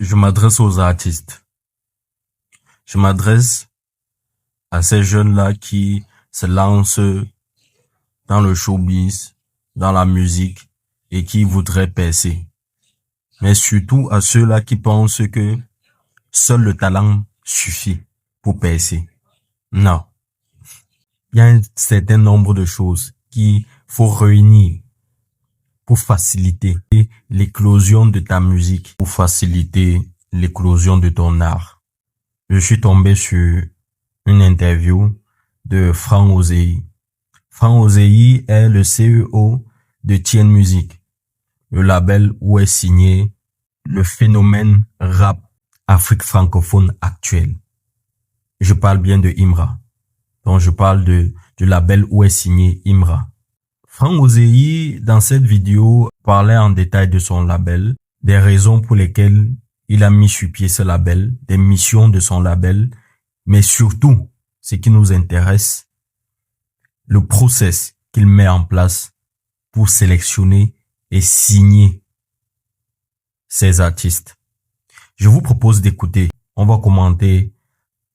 Je m'adresse aux artistes. Je m'adresse à ces jeunes-là qui se lancent dans le showbiz, dans la musique et qui voudraient percer. Mais surtout à ceux-là qui pensent que seul le talent suffit pour percer. Non. Il y a un certain nombre de choses qu'il faut réunir pour faciliter l'éclosion de ta musique, pour faciliter l'éclosion de ton art. Je suis tombé sur une interview de Franck Ozei. Franck Ozei est le CEO de Tienne Music, le label où est signé le phénomène rap Afrique francophone actuel. Je parle bien de Imra. Donc je parle du label où est signé Imra. Franck Ozei, dans cette vidéo, parlait en détail de son label, des raisons pour lesquelles il a mis sur pied ce label, des missions de son label, mais surtout, ce qui nous intéresse, le process qu'il met en place pour sélectionner et signer ses artistes. Je vous propose d'écouter. On va commenter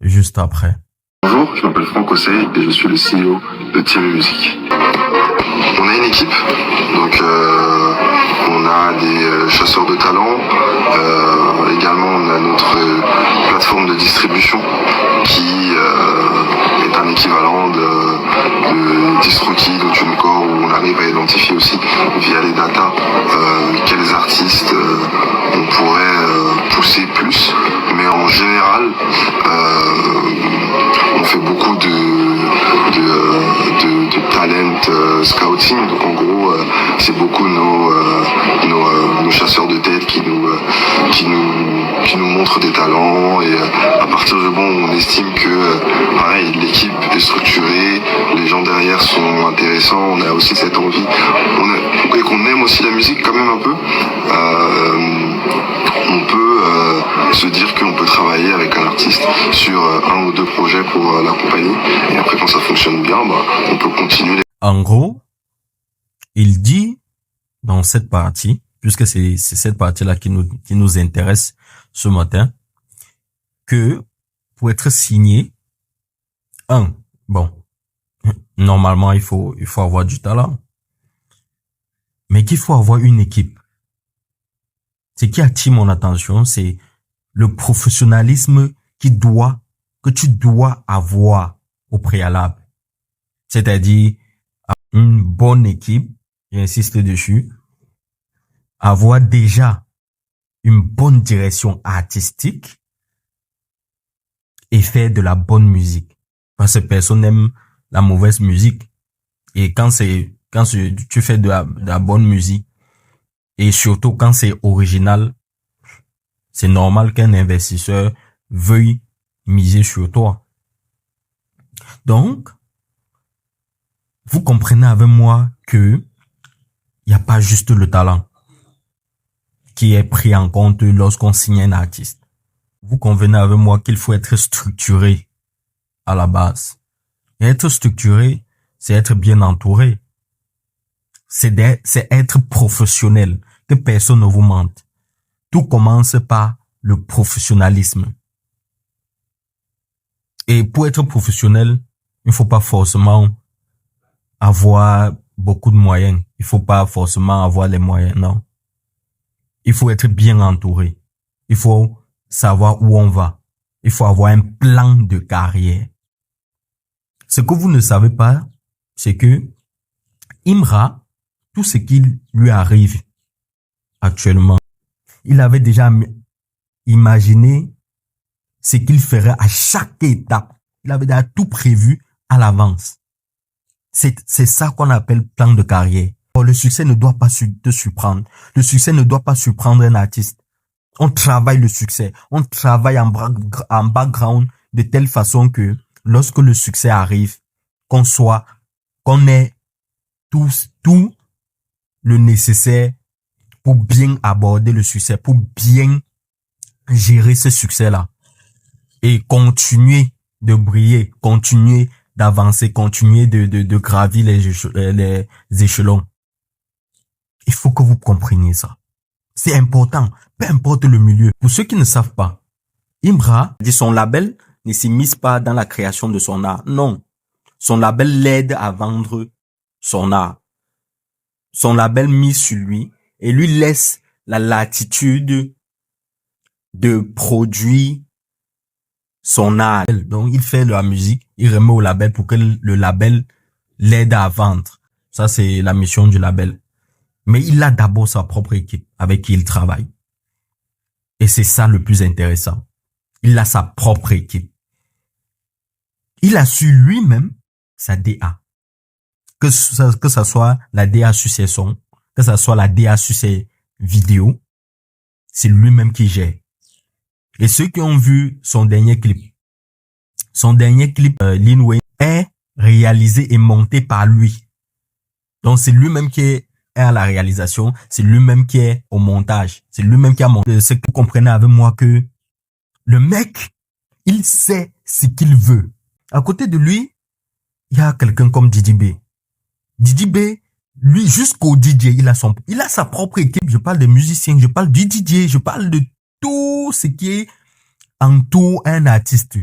juste après. Bonjour, je m'appelle Franck Ozei et je suis le CEO de Team Music. On a une équipe, donc on a des chasseurs de talent, également on a notre plateforme de distribution qui est un équivalent de DistroKid ou TuneCore où on arrive à identifier aussi via les datas quels artistes on pourrait pousser plus, mais en général on fait beaucoup de talent scouting, donc en gros c'est beaucoup nos chasseurs de tête qui nous montrent des talents et à partir du moment où on estime que pareil l'équipe est structurée, les gens derrière sont intéressants, on a aussi cette envie et qu'on aime aussi la musique quand même un peu, on peut se dire qu'on peut travailler avec un artiste sur un ou deux projets pour l'accompagner et après quand ça fonctionne bien, on peut continuer. En gros, il dit dans cette partie, puisque c'est cette partie-là qui nous intéresse ce matin, que pour être signé, normalement il faut avoir du talent, mais qu'il faut avoir une équipe. Ce qui attire mon attention, c'est le professionnalisme que tu dois avoir au préalable. C'est-à-dire une bonne équipe, j'insiste dessus, avoir déjà une bonne direction artistique et faire de la bonne musique. Parce que personne n'aime la mauvaise musique. Et quand tu fais de la bonne musique, et surtout quand c'est original, c'est normal qu'un investisseur veuille miser sur toi. Donc, vous comprenez avec moi que il n'y a pas juste le talent qui est pris en compte lorsqu'on signe un artiste. Vous convenez avec moi qu'il faut être structuré à la base. Et être structuré, c'est être bien entouré. C'est être professionnel, que personne ne vous mente. Tout commence par le professionnalisme. Et pour être professionnel, il ne faut pas forcément avoir beaucoup de moyens. Il faut pas forcément avoir les moyens, non. Il faut être bien entouré. Il faut savoir où on va. Il faut avoir un plan de carrière. Ce que vous ne savez pas, c'est que Imra, tout ce qui lui arrive actuellement, il avait déjà imaginé ce qu'il ferait à chaque étape. Il avait déjà tout prévu à l'avance. C'est ça qu'on appelle plan de carrière. Le succès ne doit pas te surprendre. Le succès ne doit pas surprendre un artiste. On travaille le succès. On travaille en background de telle façon que lorsque le succès arrive, qu'on ait tout le nécessaire pour bien aborder le succès, pour bien gérer ce succès-là et continuer de briller, continuer d'avancer, continuer de gravir les échelons. Il faut que vous compreniez ça. C'est important, peu importe le milieu. Pour ceux qui ne savent pas, Imra dit son label ne s'immisce pas dans la création de son art. Non. Son label l'aide à vendre son art. Son label mise sur lui et lui laisse la latitude de produire son art. Donc, il fait de la musique, il remet au label pour que le label l'aide à vendre. Ça, c'est la mission du label. Mais il a d'abord sa propre équipe avec qui il travaille. Et c'est ça le plus intéressant. Il a sa propre équipe. Il a su lui-même sa DA. Que ça soit la DA sur ses sons, que ça soit la DA sur ses vidéos, c'est lui-même qui gère. Et ceux qui ont vu son dernier clip, Lil Wayne, est réalisé et monté par lui. Donc c'est lui-même qui est à la réalisation, c'est lui-même qui est au montage, c'est lui-même qui a monté. C'est que vous comprenez avec moi que le mec, il sait ce qu'il veut. À côté de lui, il y a quelqu'un comme Didi B. Didi B, lui, jusqu'au DJ, il a sa propre équipe. Je parle des musiciens, je parle du DJ, je parle de tout ce qui entoure un artiste.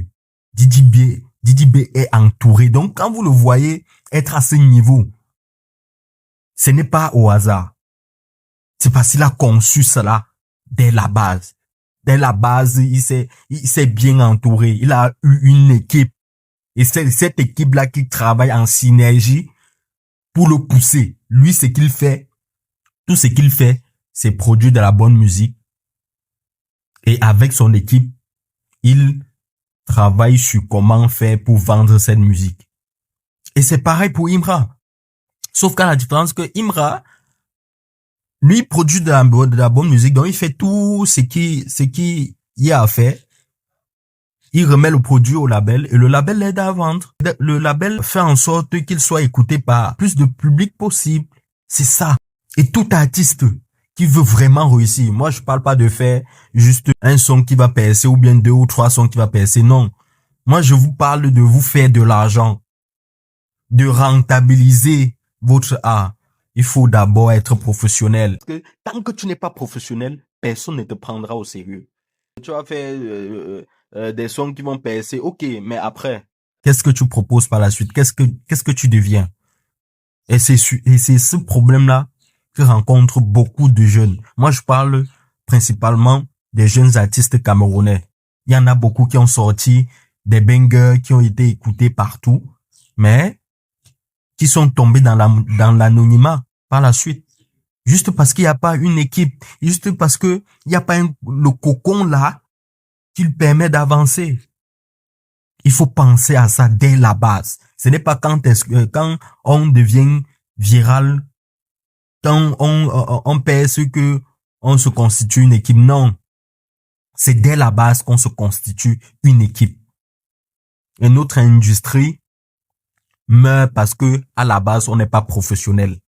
Didi B est entouré. Donc, quand vous le voyez être à ce niveau, ce n'est pas au hasard. C'est parce qu'il a conçu cela dès la base. Dès la base, il s'est bien entouré. Il a eu une équipe. Et c'est cette équipe-là qui travaille en synergie pour le pousser. Lui, ce qu'il fait, tout ce qu'il fait, c'est produire de la bonne musique. Et avec son équipe, il travaille sur comment faire pour vendre cette musique. Et c'est pareil pour Imra. Sauf qu'à la différence que Imra, lui, produit de la bonne musique, donc il fait tout ce qui y a à faire. Il remet le produit au label et le label l'aide à vendre. Le label fait en sorte qu'il soit écouté par plus de public possible. C'est ça. Et tout artiste qui veut vraiment réussir, moi je parle pas de faire juste un son qui va percer ou bien 2 ou 3 sons qui va percer, non. Moi je vous parle de vous faire de l'argent, de rentabiliser votre art. Il faut d'abord être professionnel. Parce que tant que tu n'es pas professionnel, personne ne te prendra au sérieux. Tu vas faire des sons qui vont percer, ok, mais après, qu'est-ce que tu proposes par la suite? Qu'est-ce que tu deviens? Et c'est ce problème-là que rencontrent beaucoup de jeunes. Moi, je parle principalement des jeunes artistes camerounais. Il y en a beaucoup qui ont sorti des bangers qui ont été écoutés partout, mais qui sont tombés dans l'anonymat par la suite. Juste parce qu'il n'y a pas une équipe, juste parce que il n'y a pas le cocon là qui le permet d'avancer. Il faut penser à ça dès la base. Ce n'est pas quand on devient viral, quand on perce que on se constitue une équipe. Non. C'est dès la base qu'on se constitue une équipe. Et notre industrie meurt parce que à la base on n'est pas professionnel.